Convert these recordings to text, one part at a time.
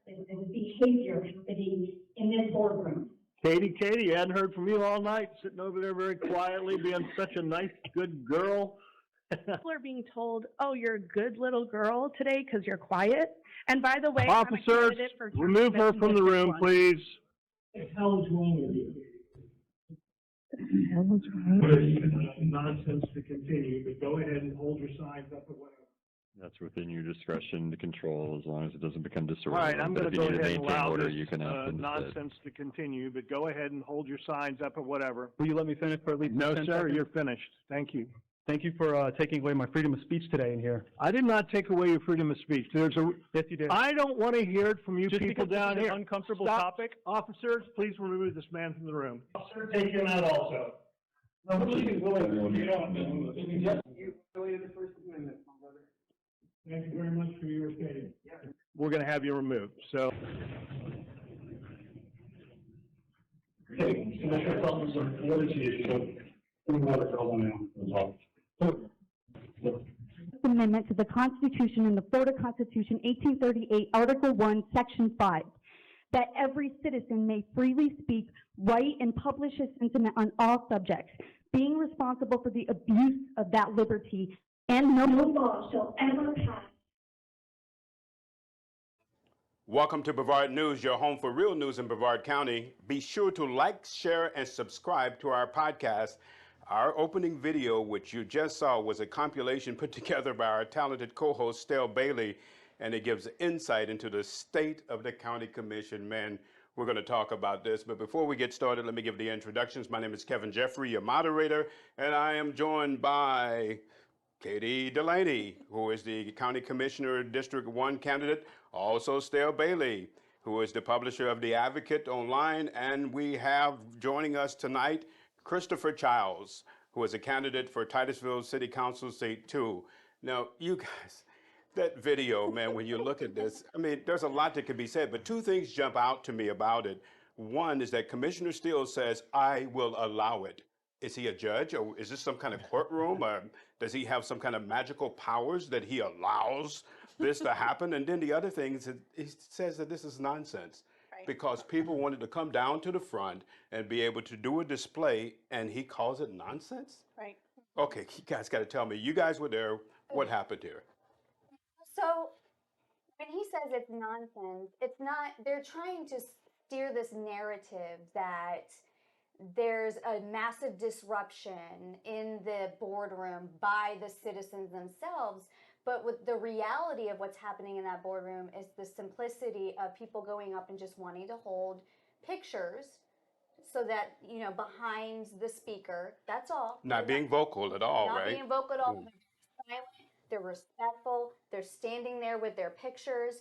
and behavior in this boardroom. Katie, I hadn't heard from you all night, sitting over there very quietly, being such a nice, good girl. People are being told, oh, you're a good little girl today because you're quiet. And by the way, Officers, I'm a candidate for remove her from the room, please. What the hell is wrong with you? Nonsense to continue, but go ahead and hold your signs up or whatever. That's within your discretion to control as long as it doesn't become disorderly. All right, I'm going to go ahead and allow order, this you can ask them to sit. nonsense to continue, but go ahead and hold your signs up or whatever. Will you let me finish for at least No, 10 sir, seconds? you're finished. Thank you. Thank you for taking away my freedom of speech today in here. I did not take away your freedom of speech. Yes, you did. I don't want to hear it from you Just people because down this is here. an uncomfortable Stop. topic. Officers, please remove this man from the room. Officer, take him out also. No, what you willing, you don't, you violated the First Amendment, my brother. Thank you very much for your opinion. We're going to have you removed, so. Okay, Commissioner Officer, what is the issue? We want to tell them now. Amendment to the Constitution and the Florida Constitution, 1838, Article 1, Section 5, that every citizen may freely speak, write, and publish his sentiment on all subjects, being responsible for the abuse of that liberty, and no law shall ever pass. Welcome to Brevard News, your home for real news in Brevard County. Be sure to like, share, and subscribe to our podcast. Our opening video, which you just saw, was a compilation put together by our talented co-host, Stell Bailey, and it gives insight into the state of the county commission. Man, we're going to talk about this, but before we get started, let me give the introductions. My name is Kevin Jeffrey, your moderator, and I am joined by Katie Delaney, who is the County Commissioner District 1 candidate, also Stell Bailey, who is the publisher of The Advocate online, and we have joining us tonight Christopher Childs, who is a candidate for Titusville City Council Seat 2. Now, you guys, that video, man, when you look at this, I mean, there's a lot that could be said, but two things jump out to me about it. One is that Commissioner Steele says, I will allow it. Is he a judge, or is this some kind of courtroom, or does he have some kind of magical powers that he allows this to happen? And then the other thing is that he says that this is nonsense. Right. Because people wanted to come down to the front and be able to do a display, and he calls it nonsense? Right. Okay, you guys got to tell me. You guys were there. What happened here? So when he says it's nonsense, it's not, they're trying to steer this narrative that there's a massive disruption in the boardroom by the citizens themselves. But with the reality of what's happening in that boardroom is the simplicity of people going up and just wanting to hold pictures so that, you know, behind the speaker, that's all. Not being vocal at all, right? Not being vocal at all. They're silent, they're respectful, they're standing there with their pictures.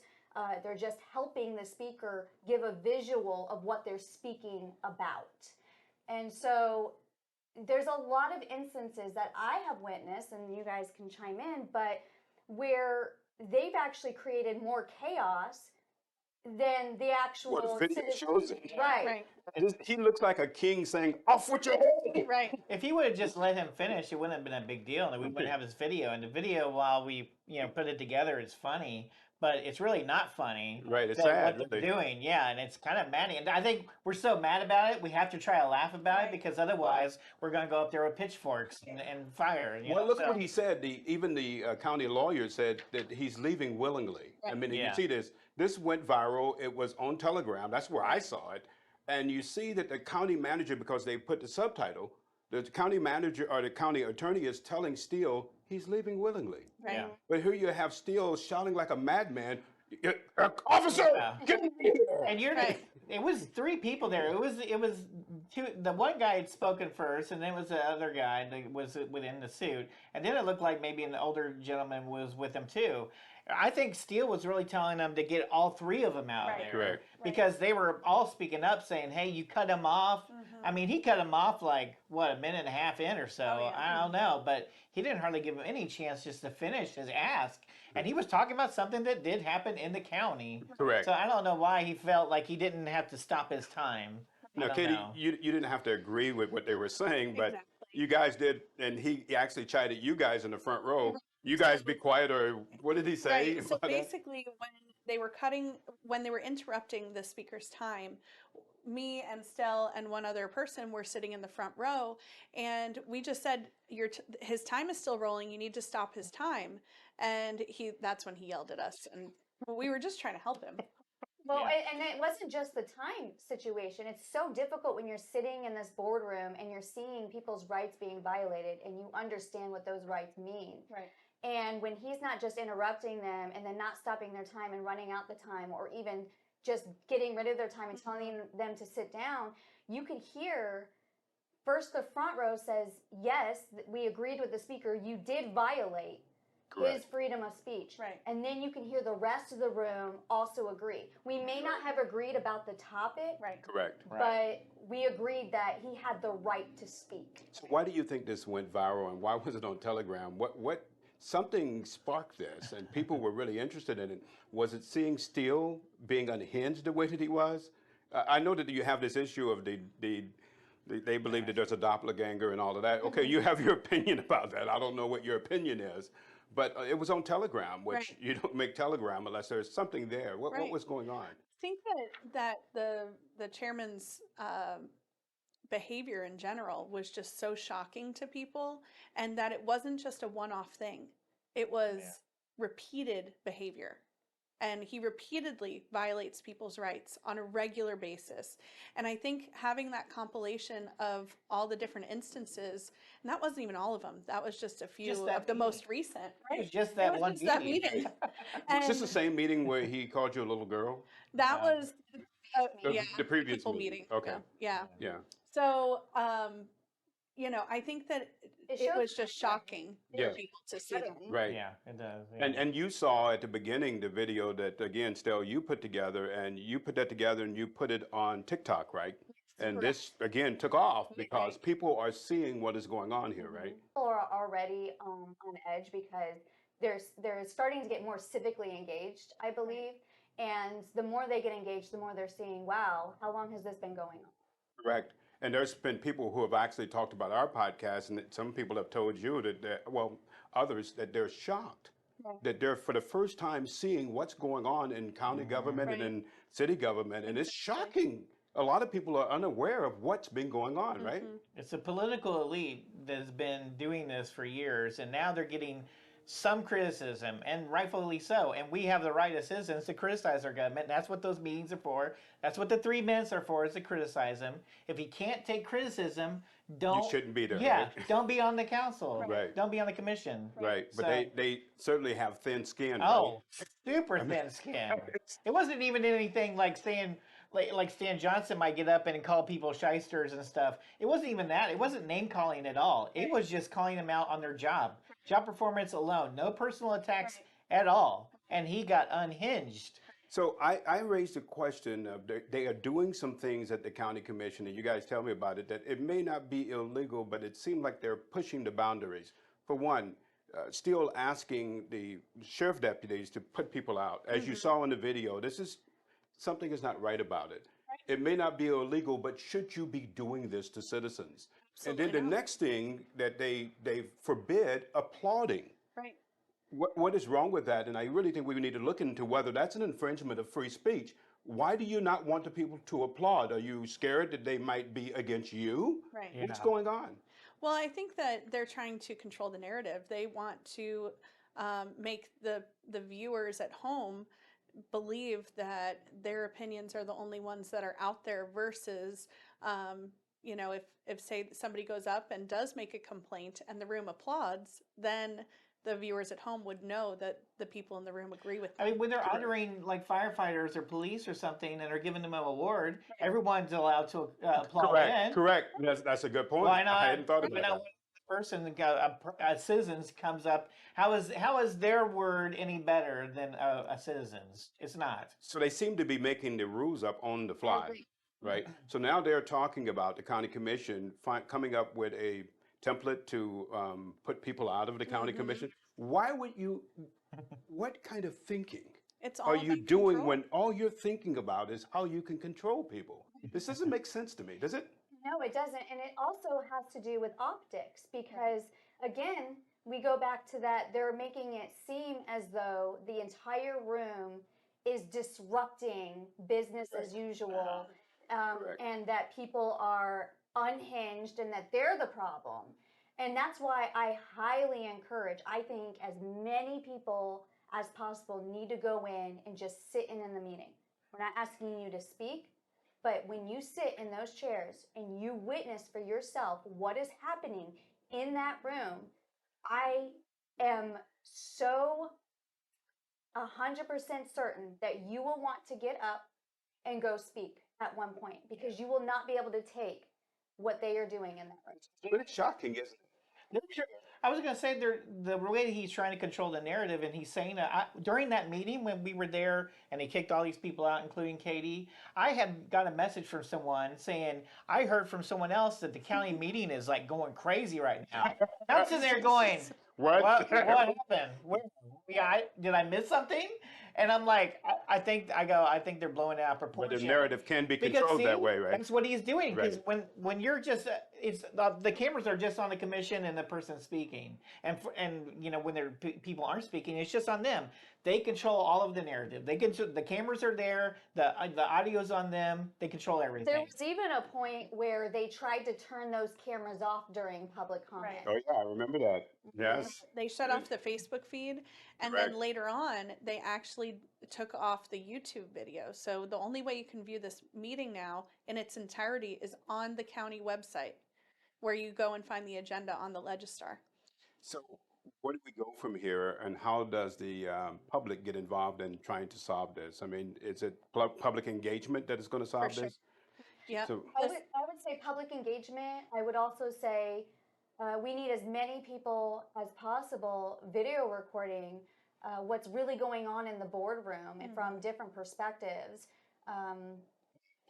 They're just helping the speaker give a visual of what they're speaking about. And so there's a lot of instances that I have witnessed, and you guys can chime in, but where they've actually created more chaos than the actual What the video shows it. Right. He looks like a king saying, off with your head. Right. If he would have just let him finish, it wouldn't have been a big deal, and we wouldn't have his video. And the video, while we put it together, is funny, but it's really not funny. Right, it's sad. What they're doing, yeah, and it's kind of maddening. And I think we're so mad about it, we have to try to laugh about it, because otherwise we're going to go up there with pitchforks and fire. Well, look what he said. Even the county lawyer said that he's leaving willingly. I mean, you see this. This went viral. It was on Telegram. That's where I saw it. And you see that the county manager, because they put the subtitle, the county manager or the county attorney is telling Steele he's leaving willingly. Right. Yeah. But here you have Steele shouting like a madman, officer, get in here. And it was three people there. It was two. The one guy had spoken first, and then it was the other guy that was within the suit, and then it looked like maybe an older gentleman was with them too. I think Steele was really telling them to get all three of them out there. Correct. Because they were all speaking up saying, hey, you cut him off. I mean, he cut him off like, what, a minute and a half in or so. I don't know. But he didn't hardly give him any chance just to finish his ask. And he was talking about something that did happen in the county. Correct. So I don't know why he felt like he didn't have to stop his time. Now, Katie, you didn't have to agree with what they were saying, but you guys did, and he actually chided you guys in the front row. You guys be quiet, or what did he say? Right. So basically, when they were cutting, when they were interrupting the speaker's time, me and Stell and one other person were sitting in the front row, and we just said, his time is still rolling, you need to stop his time. And that's when he yelled at us, and we were just trying to help him. Well, and it wasn't just the time situation. It's so difficult when you're sitting in this boardroom and you're seeing people's rights being violated and you understand what those rights mean. Right. And when he's not just interrupting them and then not stopping their time and running out the time, or even just getting rid of their time and telling them to sit down, you could hear first the front row says, yes, we agreed with the speaker, you did violate his freedom of speech. Right. And then you can hear the rest of the room also agree. We may not have agreed about the topic, Right. Correct. but we agreed that he had the right to speak. So why do you think this went viral, and why was it on Telegram? What something sparked this, and people were really interested in it. Was it seeing Steele being unhinged the way that he was? I know that you have this issue of they believe that there's a doppelganger and all of that. Okay, you have your opinion about that. I don't know what your opinion is. But it was on Telegram, which you don't make Telegram unless there's something there. What was going on? I think that the chairman's behavior in general was just so shocking to people, and that it wasn't just a one-off thing. It was repeated behavior. And he repeatedly violates people's rights on a regular basis. And I think having that compilation of all the different instances, and that wasn't even all of them, that was just a few of the most recent. It was just that one just that meeting. Is this the same meeting where he called you a little girl? That was, The previous people meeting. meeting. Okay. Yeah. Yeah. So, I think that it was just shocking for people to see that. Right. Yeah, it does. And you saw at the beginning the video that, again, Stell, you put together, and you put that together and you put it on TikTok, right? And this, again, took off because people are seeing what is going on here, right? People are already on edge because they're starting to get more civically engaged, I believe. And the more they get engaged, the more they're seeing, wow, how long has this been going on? Correct. And there's been people who have actually talked about our podcast, and that some people have told you that, others, that they're shocked. That they're for the first time seeing what's going on in county government and in city government, and it's shocking. A lot of people are unaware of what's been going on, right? It's a political elite that's been doing this for years, and now they're getting some criticism, and rightfully so. And we have the right as citizens to criticize our government. That's what those meetings are for. That's what the 3 minutes are for, is to criticize them. If you can't take criticism, don't. You shouldn't be there. Yeah, right? don't be on the council. Right. Don't be on the commission. Right. But So- they certainly have thin skin. Oh, super thin skin. It wasn't even anything like saying, like Stan Johnson might get up and call people shysters and stuff. It wasn't even that. It wasn't name calling at all. It was just calling them out on their job performance alone. No personal attacks at all. And he got unhinged. So I raised a question of they are doing some things at the county commission, and you guys tell me about it, that it may not be illegal, but it seemed like they're pushing the boundaries. For one, still asking the sheriff deputies to put people out. As you saw in the video, something is not right about it. It may not be illegal, but should you be doing this to citizens? And then the next thing that they forbid applauding. Right. What is wrong with that? And I really think we need to look into whether that's an infringement of free speech. Why do you not want the people to applaud? Are you scared that they might be against you? Right. What's going on? Well, I think that they're trying to control the narrative. They want to make the viewers at home believe that their opinions are the only ones that are out there versus, if say somebody goes up and does make a complaint and the room applauds, then the viewers at home would know that the people in the room agree with them. I mean, when they're honoring like firefighters or police or something and are giving them an award, everyone's allowed to applaud in. Correct. That's a good point. Why not? I hadn't thought about When that. a person, a citizens comes up, how is their word any better than a citizen's? It's not. So they seem to be making the rules up on the fly, right? So now they're talking about the county commission coming up with a template to put people out of the county commission. Why would you, what kind of thinking are you doing when all you're thinking about is how you can control people? This doesn't make sense to me, does it? No, it doesn't. And it also has to do with optics because, again, we go back to that they're making it seem as though the entire room is disrupting business as usual, and that people are unhinged and that they're the problem. And that's why I highly encourage, I think as many people as possible need to go in and just sit in the meeting. We're not asking you to speak, but when you sit in those chairs and you witness for yourself what is happening in that room, I am so 100% certain that you will want to get up and go speak at one point, because you will not be able to take what they are doing in that room. It's shocking, isn't it? I was going to say the way that he's trying to control the narrative, and he's saying that during that meeting when we were there and he kicked all these people out, including Katie, I had got a message from someone saying, I heard from someone else that the county meeting is like going crazy right now. I'm sitting there going, what happened? Did I miss something? And I'm like, I think they're blowing it out of But proportion. the narrative can be Because, controlled see, that way, right? That's what he's doing. Because Right. when you're just, it's the cameras are just on the commission and the person speaking, and you know when people aren't speaking, it's just on them. They control all of the narrative. The cameras are there. The audio's on them. They control everything. There was even a point where they tried to turn those cameras off during public comment. Oh yeah, I remember that. Yes. They shut off the Facebook feed, and Correct. then later on, they actually took off the YouTube video. So the only way you can view this meeting now in its entirety is on the county website, where you go and find the agenda on the Legistar. So where do we go from here, and how does the public get involved in trying to solve this? I mean, is it public engagement that is going to solve sure. this? Yeah. So, I would say public engagement. I would also say we need as many people as possible video recording what's really going on in the boardroom and from different perspectives.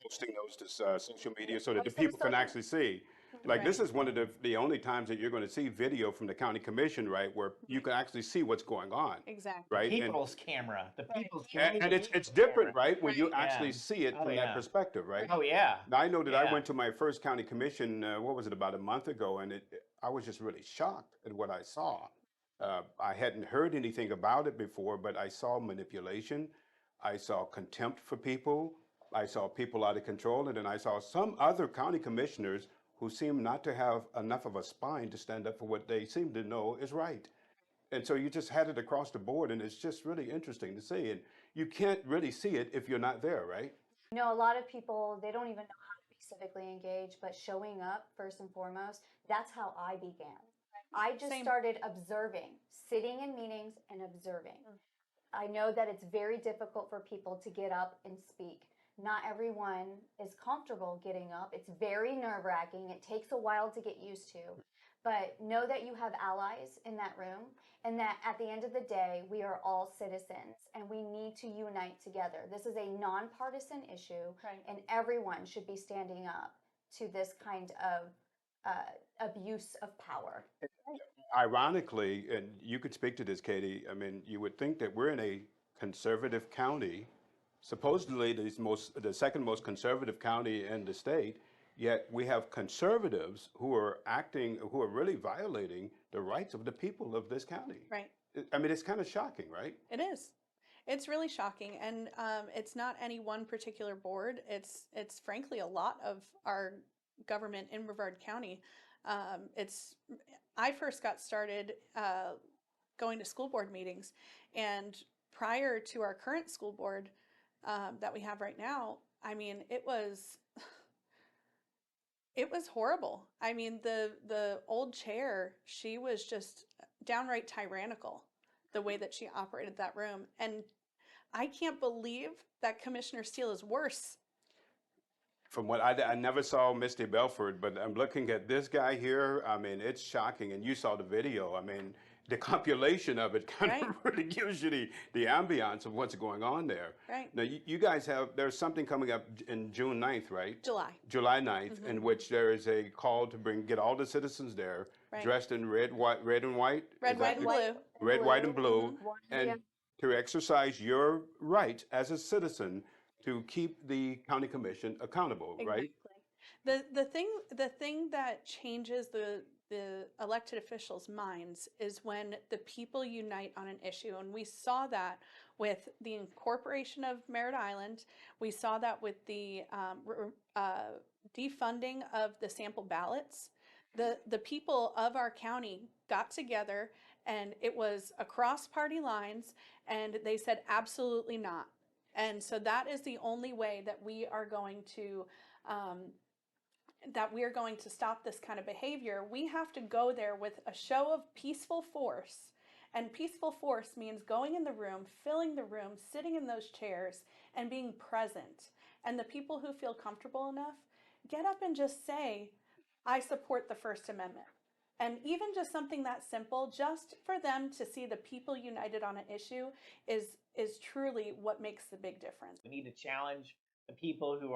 posting those to social media so that the Post them people can so- actually see. Like this is one of the only times that you're going to see video from the county commission, right, where you can actually see what's going on, Exactly. right? And- People's camera. The people's camera. And it's different, camera. right, when you actually Yeah. see it Oh, from yeah. that perspective, right? Oh yeah. Now, I know that I Yeah. went to my first county commission, what was it, about a month ago, and I was just really shocked at what I saw. I hadn't heard anything about it before, but I saw manipulation. I saw contempt for people. I saw people out of control, and then I saw some other county commissioners who seemed not to have enough of a spine to stand up for what they seem to know is right. And so you just had it across the board, and it's just really interesting to see. And you can't really see it if you're not there, right? You know, a lot of people, they don't even know how to be civically engaged, but showing up first and foremost, that's how I began. I just Same. started observing, sitting in meetings and observing. I know that it's very difficult for people to get up and speak. Not everyone is comfortable getting up. It's very nerve-wracking. It takes a while to get used to. But know that you have allies in that room, and that at the end of the day, we are all citizens and we need to unite together. This is a nonpartisan issue, Right. and everyone should be standing up to this kind of abuse of power. Ironically, and you could speak to this, Katie, I mean, you would think that we're in a conservative county, supposedly the second most conservative county in the state, yet we have conservatives who are really violating the rights of the people of this county. Right. I mean, it's kind of shocking, right? It is. It's really shocking, and it's not any one particular board. It's frankly a lot of our government in Brevard County. I first got started going to school board meetings, and prior to our current school board that we have right now, I mean, it was horrible. I mean, the old chair, she was just downright tyrannical, the way that she operated that room. And I can't believe that Commissioner Steele is worse. From what I never saw Misty Belford, but I'm looking at this guy here. I mean, it's shocking. And you saw the video. I mean, the compilation of it kind of really gives you the ambiance of what's going on there. Right. Now, you guys there's something coming up in June 9th, right? July. July 9th, in which there is a call to get all the citizens there, dressed in red, and white. Red, white, and blue. Red, white, and blue, Mm-hmm. and to exercise your right as a citizen to keep the county commission accountable, right? Exactly. The thing that changes the elected officials' minds is when the people unite on an issue, and we saw that with the incorporation of Merritt Island. We saw that with the defunding of the sample ballots. The people of our county got together, and it was across party lines, and they said absolutely not. And so that is the only way that we are going to stop this kind of behavior. We have to go there with a show of peaceful force. And peaceful force means going in the room, filling the room, sitting in those chairs, and being present. And the people who feel comfortable enough, get up and just say, I support the First Amendment. And even just something that simple, just for them to see the people united on an issue is truly what makes the big difference. We need to challenge the people who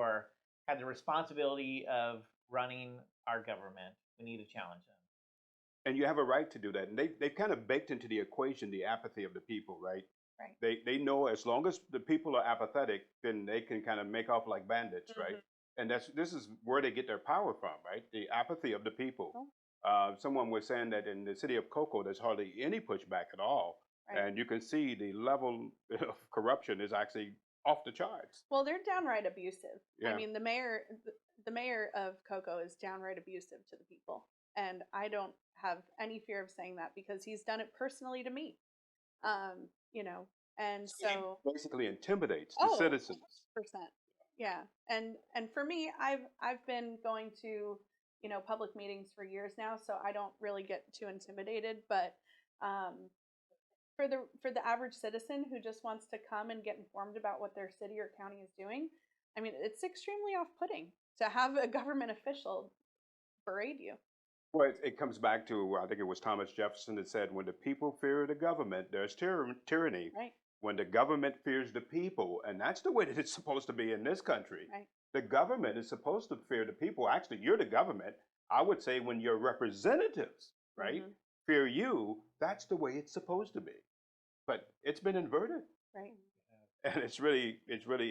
have the responsibility of running our government. We need to challenge them. And you have a right to do that. And they've kind of baked into the equation the apathy of the people, right? Right. They know as long as the people are apathetic, then they can kind of make off like bandits, right? And this is where they get their power from, right? The apathy of the people. Someone was saying that in the city of Cocoa, there's hardly any pushback at all. Right. And you can see the level of corruption is actually off the charts. Well, they're downright abusive. Yeah. I mean, the mayor of Cocoa is downright abusive to the people. And I don't have any fear of saying that because he's done it personally to me. You know, and so Basically intimidates the citizens. 100%. Yeah. And for me, I've been going to, you know, public meetings for years now, so I don't really get too intimidated, but for the average citizen who just wants to come and get informed about what their city or county is doing, I mean, it's extremely off-putting to have a government official berate you. Well, it comes back to, I think it was Thomas Jefferson that said, when the people fear the government, there's tyranny. Right. When the government fears the people, and that's the way that it's supposed to be in this country. Right. The government is supposed to fear the people. Actually, you're the government. I would say when your representatives, right, fear you, that's the way it's supposed to be. But it's been inverted. Right. And it's really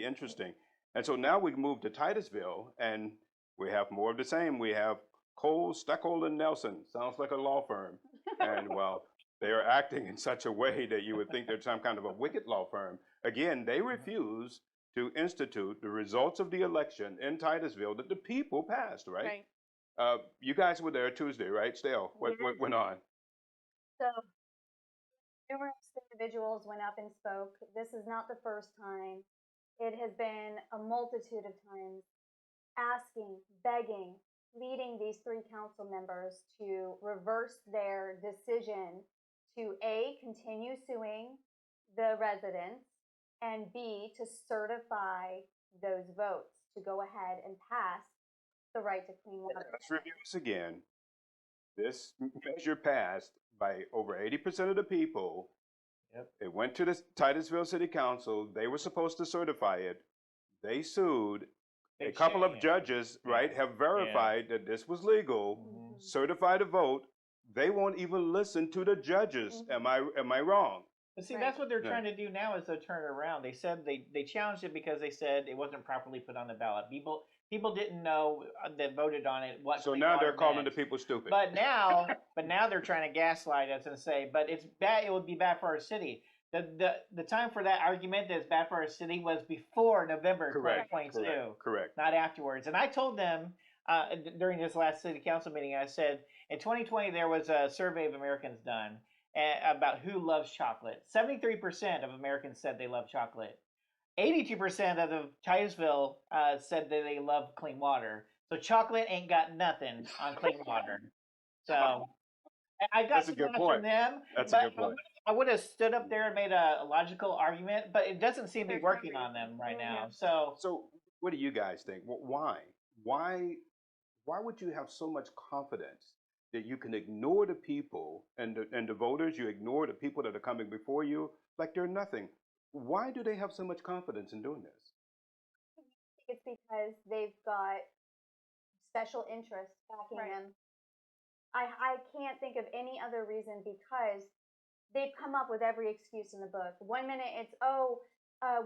interesting. And so now we move to Titusville, and we have more of the same. We have Cole, Steckel, and Nelson. Sounds like a law firm. And well, they are acting in such a way that you would think they're some kind of a wicked law firm. Again, they refuse to institute the results of the election in Titusville that the people passed, right? Right. You guys were there Tuesday, right? Still, what went on? So numerous individuals went up and spoke. This is not the first time. It has been a multitude of times asking, begging, pleading these three council members to reverse their decision to A, continue suing the residents, and B, to certify those votes to go ahead and pass the right to clean water. Let's review this again. This measure passed by over 80% of the people. Yep. It went to the Titusville City Council. They were supposed to certify it. They sued. A couple of judges, right, have verified that this was legal, certified a vote. They won't even listen to the judges. Am I wrong? But see, that's what they're trying to do now is to turn it around. They said they challenged it because they said it wasn't properly put on the ballot. People didn't know that voted on it what. So now they're calling the people stupid. But now they're trying to gaslight us and say, but it's bad. It would be bad for our city. The time for that argument that's bad for our city was before November 2022. Correct. Not afterwards. And I told them during this last city council meeting, I said, in 2020, there was a survey of Americans done about who loves chocolate. 73% of Americans said they love chocolate. 82% of the Titusville said that they love clean water. So chocolate ain't got nothing on clean water. So I got some from them. That's a good point. I would have stood up there and made a logical argument, but it doesn't seem to be working on them right now. So what do you guys think? Why would you have so much confidence that you can ignore the people and the voters? You ignore the people that are coming before you like they're nothing. Why do they have so much confidence in doing this? I think it's because they've got special interests backing them. I can't think of any other reason because they've come up with every excuse in the book. 1 minute it's,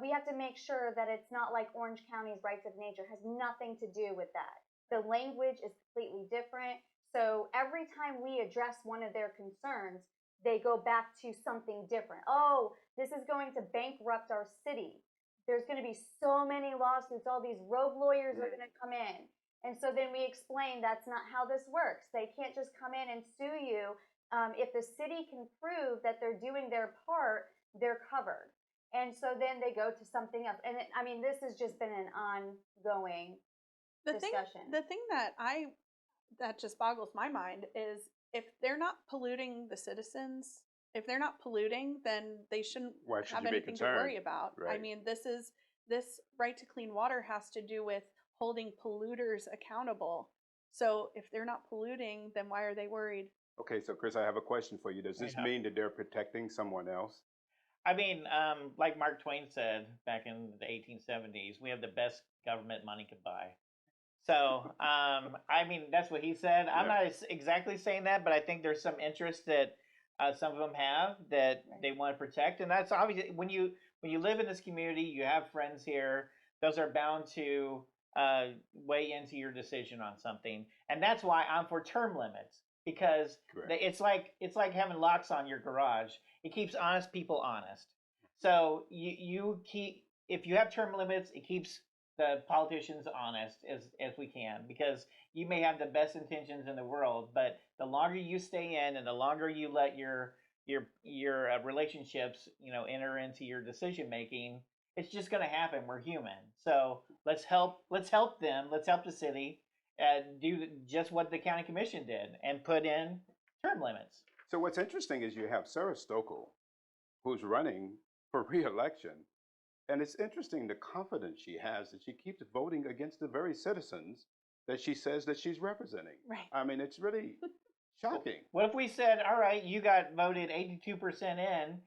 we have to make sure that it's not like Orange County's rights of nature. It has nothing to do with that. The language is completely different. So every time we address one of their concerns, they go back to something different. Oh, this is going to bankrupt our city. There's going to be so many lawsuits. All these rogue lawyers are going to come in. And so then we explain that's not how this works. They can't just come in and sue you. If the city can prove that they're doing their part, they're covered. And so then they go to something else. And I mean, this has just been an ongoing discussion. The thing that just boggles my mind is if they're not polluting the citizens, if they're not polluting, then they shouldn't Why should have you be anything to concerned? worry about. I Right. mean, this right to clean water has to do with holding polluters accountable. So if they're not polluting, then why are they worried? Okay, so Chris, I have a question for you. Does this Yeah. mean that they're protecting someone else? I mean, like Mark Twain said back in the 1870s, we have the best government money could buy. So, I mean, that's what he said. I'm Yeah. not exactly saying that, but I think there's some interest that some of them have that they want to protect, and that's obviously when you live in this community, you have friends here. Those are bound to weigh into your decision on something, and that's why I'm for term limits because Correct. it's like having locks on your garage. It keeps honest people honest. So you keep if you have term limits, it keeps the politicians honest as we can because you may have the best intentions in the world, but the longer you stay in and the longer you let your relationships enter into your decision making, it's just going to happen. We're human, so let's help them. Let's help the city do just what the county commission did and put in term limits. So what's interesting is you have Sarah Stokel, who's running for re-election, and it's interesting the confidence she has that she keeps voting against the very citizens that she says that she's representing. Right. I mean, it's really shocking. What if we said, all right, you got voted 82%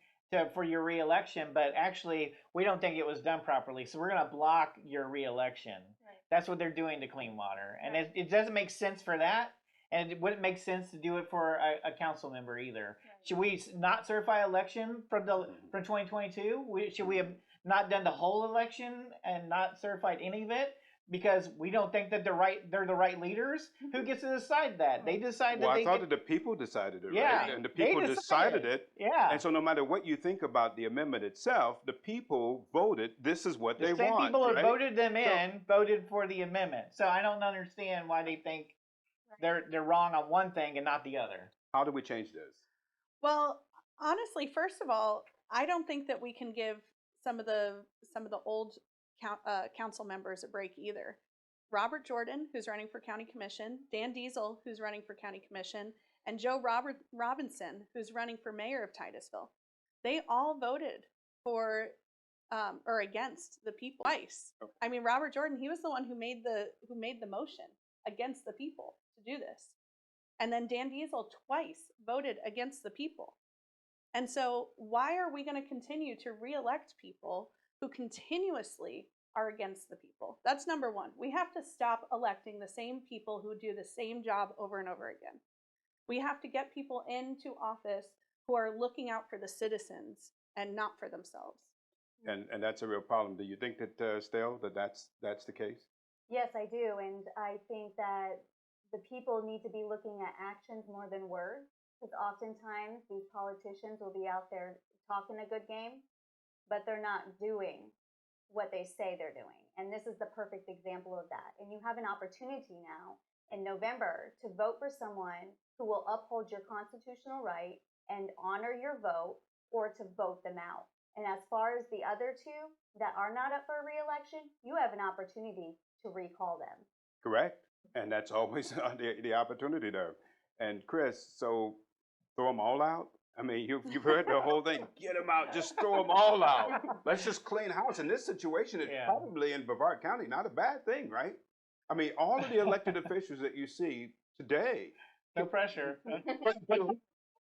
for your reelection, but actually we don't think it was done properly, so we're going to block your reelection. Right. That's what they're doing to clean water, and it doesn't make sense for that, and it wouldn't make sense to do it for a council member either. Right. Should we not certify election from 2022? Should we have not done the whole election and not certified any of it? Because we don't think that they're the right leaders. Who gets to decide that? They decide that. Well, I thought that the people decided it, Yeah, right? And the people they decided it. Yeah. And so no matter what you think about the amendment itself, the people voted, this is what The they same want. people who right? voted them in voted for the amendment. So I don't understand why they think they're wrong on one thing and not the other. How do we change this? Well, honestly, first of all, I don't think that we can give some of the old council members a break either. Robert Jordan, who's running for county commission, Dan Diesel, who's running for county commission, and Joe Robinson, who's running for mayor of Titusville. They all voted for or against the people twice. I mean, Robert Jordan, he was the one who made the motion against the people to do this. And then Dan Diesel twice voted against the people. And so why are we going to continue to reelect people who continuously are against the people? That's number one. We have to stop electing the same people who do the same job over and over again. We have to get people into office who are looking out for the citizens and not for themselves. And that's a real problem. Do you think that, Stell, that's the case? Yes, I do. And I think that the people need to be looking at actions more than words. Because oftentimes these politicians will be out there talking a good game, but they're not doing what they say they're doing. And this is the perfect example of that. And you have an opportunity now in November to vote for someone who will uphold your constitutional right and honor your vote, or to vote them out. And as far as the other two that are not up for re-election, you have an opportunity to recall them. Correct. And that's always the opportunity there. And Chris, so throw them all out? I mean, you've heard the whole thing. Get them out. Just throw them all out. Let's just clean house. In this situation, it's probably in Brevard County not a bad thing, right? I mean, all of the elected officials that you see today. No pressure. But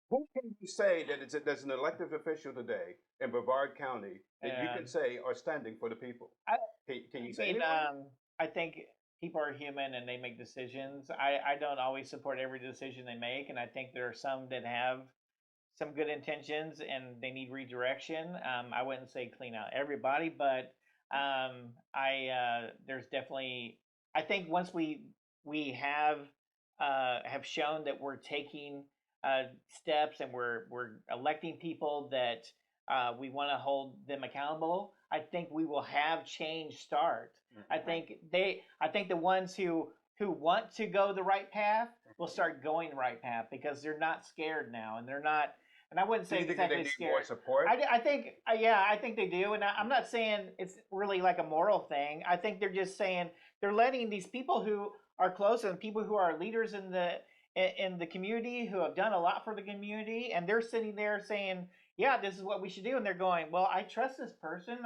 who can you say that there's an elected official today in Brevard County that you can say are standing for the people? Can you say I think people are human and they make decisions. I don't always support every decision they make, and I think there are some that have some good intentions and they need redirection. I wouldn't say clean out everybody, but there's definitely, I think once we have shown that we're taking steps, and we're electing people that we want to hold them accountable, I think we will have change start. I think the ones who want to go the right path will start going the right path because they're not scared now, and they're not. And I wouldn't say Do you think exactly they need scared. more support? I think, I think they do, and I'm not saying it's really like a moral thing. I think they're just saying they're letting these people who are close and people who are leaders in the community who have done a lot for the community, and they're sitting there saying, "Yeah, this is what we should do," and they're going, "Well, I trust this person.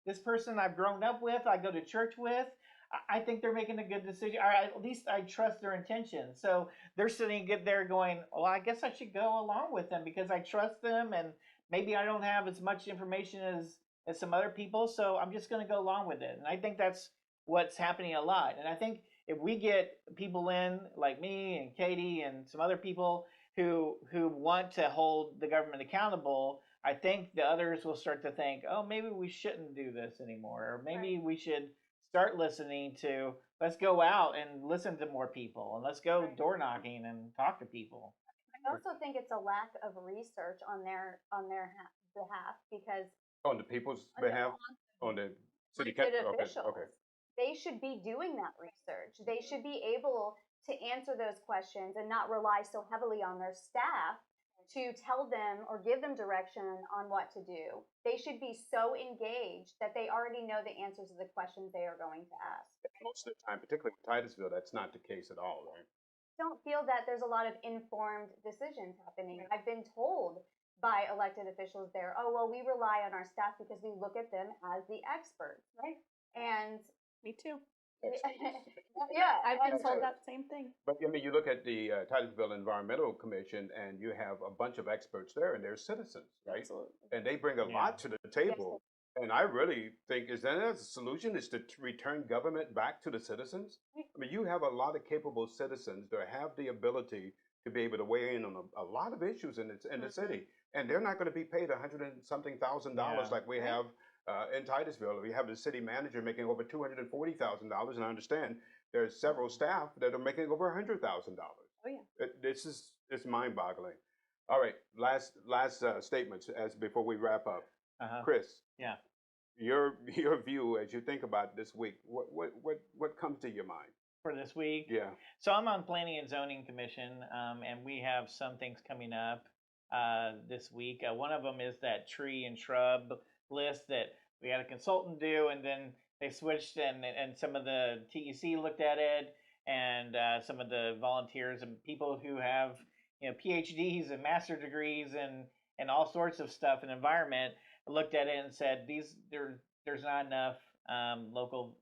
This person I've grown up with, I go to church with. I think they're making a good decision, or at least I trust their intentions." So they're sitting there going, "Well, I guess I should go along with them because I trust them, and maybe I don't have as much information as some other people, so I'm just going to go along with it." And I think that's what's happening a lot. And I think if we get people in like me and Katie and some other people who want to hold the government accountable, I think the others will start to think, "Oh, maybe we shouldn't do this anymore, or maybe we should start listening to, let's go out and listen to more people, and let's go door knocking and talk to people." I also think it's a lack of research on their behalf because On the people's behalf, on the city elected council. officials, Okay. they should be doing that research. They should be able to answer those questions and not rely so heavily on their staff to tell them or give them direction on what to do. They should be so engaged that they already know the answers to the questions they are going to ask. Most of the time, particularly with Titusville, that's not the case at all, right? Don't feel that there's a lot of informed decisions happening. I've been told by elected officials there, "Oh, well, we rely on our staff because we look at them as the experts." Right. And Me too. yeah, I've been and told that same thing. But I mean, you look at the Titusville Environmental Commission, and you have a bunch of experts there, and they're citizens, right? Absolutely. And they bring a lot to the table. And I really think is that a solution is to return government back to the citizens. I mean, you have a lot of capable citizens that have the ability to be able to weigh in on a lot of issues in the city, and they're not going to be paid $100-something thousand like we have in Titusville. We have the city manager making over $240,000, and I understand there's several staff that are making over $100,000. Oh yeah. It's mind-boggling. All right, last statements as before we wrap up. Chris. Yeah. Your view as you think about this week, what comes to your mind For this week? Yeah. So I'm on Planning and Zoning Commission, and we have some things coming up this week. One of them is that tree and shrub list that we had a consultant do, and then they switched, and some of the TEC looked at it, and some of the volunteers and people who have PhDs and master degrees and all sorts of stuff in environment looked at it and said there's not enough local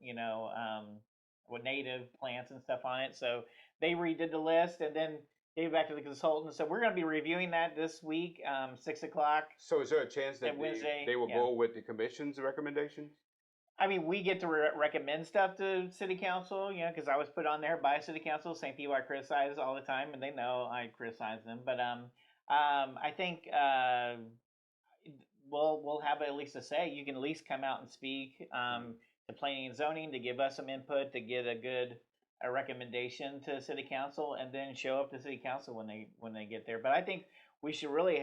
native plants and stuff on it, so they redid the list and then gave it back to the consultant. So we're going to be reviewing that this week, 6 o'clock. So is there a chance that Wednesday, they will go with the commission's recommendations? I mean, we get to recommend stuff to city council, because I was put on there by city council. Same people I criticize all the time, and they know I criticize them. But I think we'll have at least a say. You can at least come out and speak to planning and zoning to give us some input, to get a recommendation to city council, and then show up to city council when they get there. But I think we should really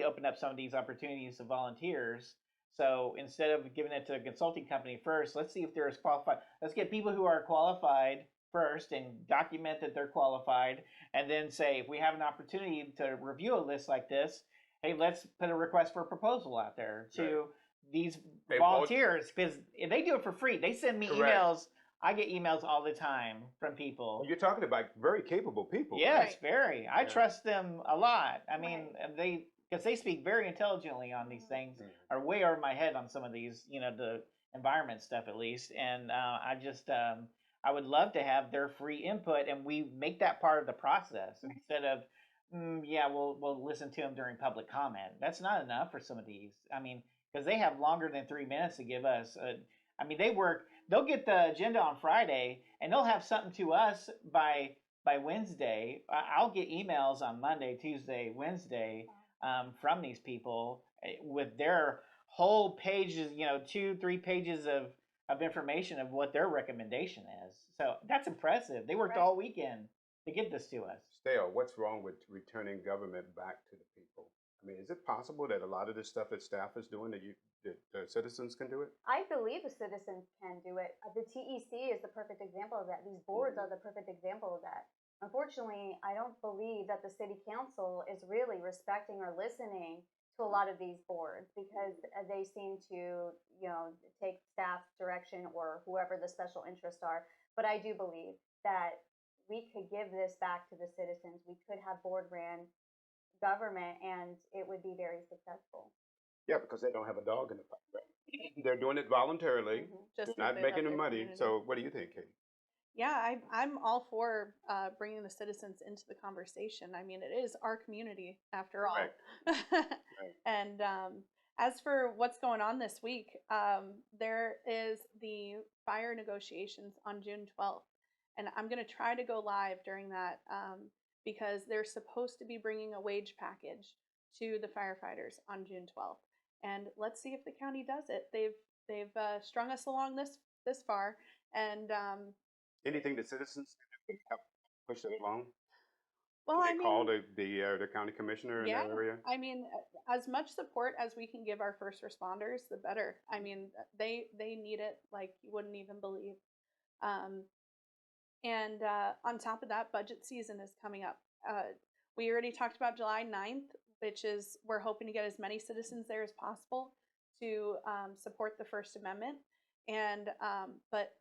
open up some of these opportunities to volunteers. So instead of giving it to a consulting company first, let's see if they're as qualified. Let's get people who are qualified first and document that they're qualified, and then say, if we have an opportunity to review a list like this, hey, let's put a request for a proposal out there to these volunteers, because they do it for free. They send me emails. I get emails all the time from people. You're talking about very capable people. Yes, very. I trust them a lot. I mean, because they speak very intelligently on these things, are way over my head on some of these, the environment stuff at least. And I would love to have their free input, and we make that part of the process instead of, we'll listen to them during public comment. That's not enough for some of these. I mean, because they have longer than 3 minutes to give us. They'll get the agenda on Friday, and they'll have something to us by Wednesday. I'll get emails on Monday, Tuesday, Wednesday from these people with their whole pages, 2-3 pages of information of what their recommendation is. So that's impressive. They worked all weekend to get this to us. Stale, what's wrong with returning government back to the people? I mean, is it possible that a lot of this stuff that staff is doing that the citizens can do it? I believe the citizens can do it. The TEC is the perfect example of that. These boards are the perfect example of that. Unfortunately, I don't believe that the city council is really respecting or listening to a lot of these boards because they seem to, take staff direction or whoever the special interests are. But I do believe that we could give this back to the citizens. We could have board ran government and it would be very successful. Yeah, because they don't have a dog in the fight. Right? They're doing it voluntarily, Just not they love making their any money. community. So what do you think, Katie? Yeah, I'm all for bringing the citizens into the conversation. I mean, it is our community after all. Right. And as for what's going on this week, there is the fire negotiations on June 12th. And I'm going to try to go live during that because they're supposed to be bringing a wage package to the firefighters on June 12th. And let's see if the county does it. They've strung us along this far, and Anything the citizens can do to help push it along? well, Can they call the county commissioner in yeah, that area? I mean, as much support as we can give our first responders, the better. I mean, they need it like you wouldn't even believe. And on top of that, budget season is coming up. We already talked about July 9th, which is we're hoping to get as many citizens there as possible to support the First Amendment. And but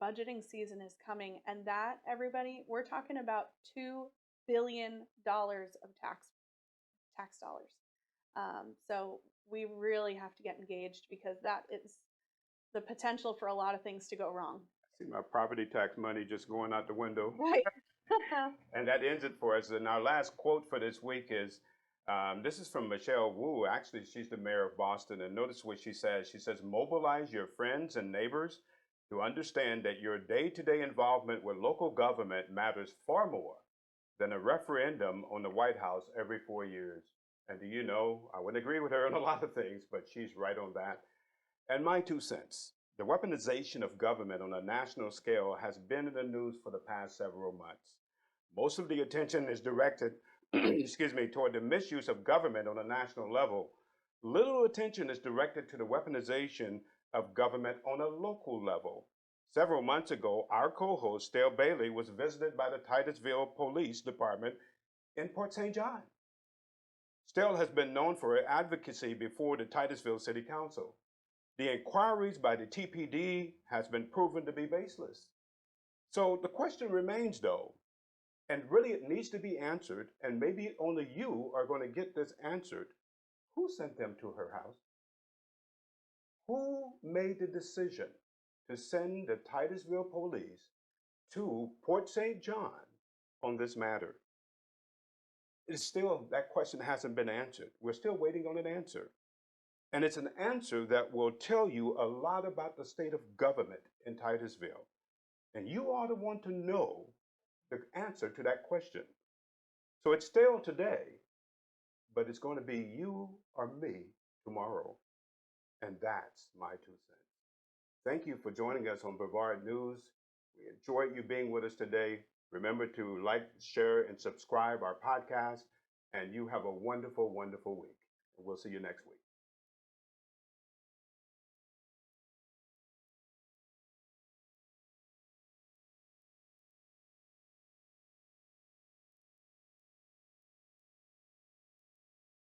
budgeting season is coming, and that, everybody, we're talking about $2 billion of tax dollars. So we really have to get engaged because that is the potential for a lot of things to go wrong. I see my property tax money just going out the window. Right. And that ends it for us. And our last quote for this week is, this is from Michelle Wu. Actually, she's the mayor of Boston. And notice what she says. She says, mobilize your friends and neighbors to understand that your day-to-day involvement with local government matters far more than a referendum on the White House every 4 years. And do you know, I wouldn't agree with her on a lot of things, but she's right on that. And my 2 cents. The weaponization of government on a national scale has been in the news for the past several months. Most of the attention is directed, toward the misuse of government on a national level. Little attention is directed to the weaponization of government on a local level. Several months ago, our co-host, Stale Bailey, was visited by the Titusville Police Department in Port St. John. Stale has been known for her advocacy before the Titusville City Council. The inquiries by the TPD has been proven to be baseless. So the question remains, though, and really it needs to be answered, and maybe only you are going to get this answered. Who sent them to her house? Who made the decision to send the Titusville police to Port St. John on this matter? It's still, that question hasn't been answered. We're still waiting on an answer. And it's an answer that will tell you a lot about the state of government in Titusville. And you ought to want to know the answer to that question. So it's stale today, but it's going to be you or me tomorrow. And that's my 2 cents. Thank you for joining us on Brevard News. We enjoyed you being with us today. Remember to like, share, and subscribe our podcast. And you have a wonderful, wonderful week. And we'll see you next week.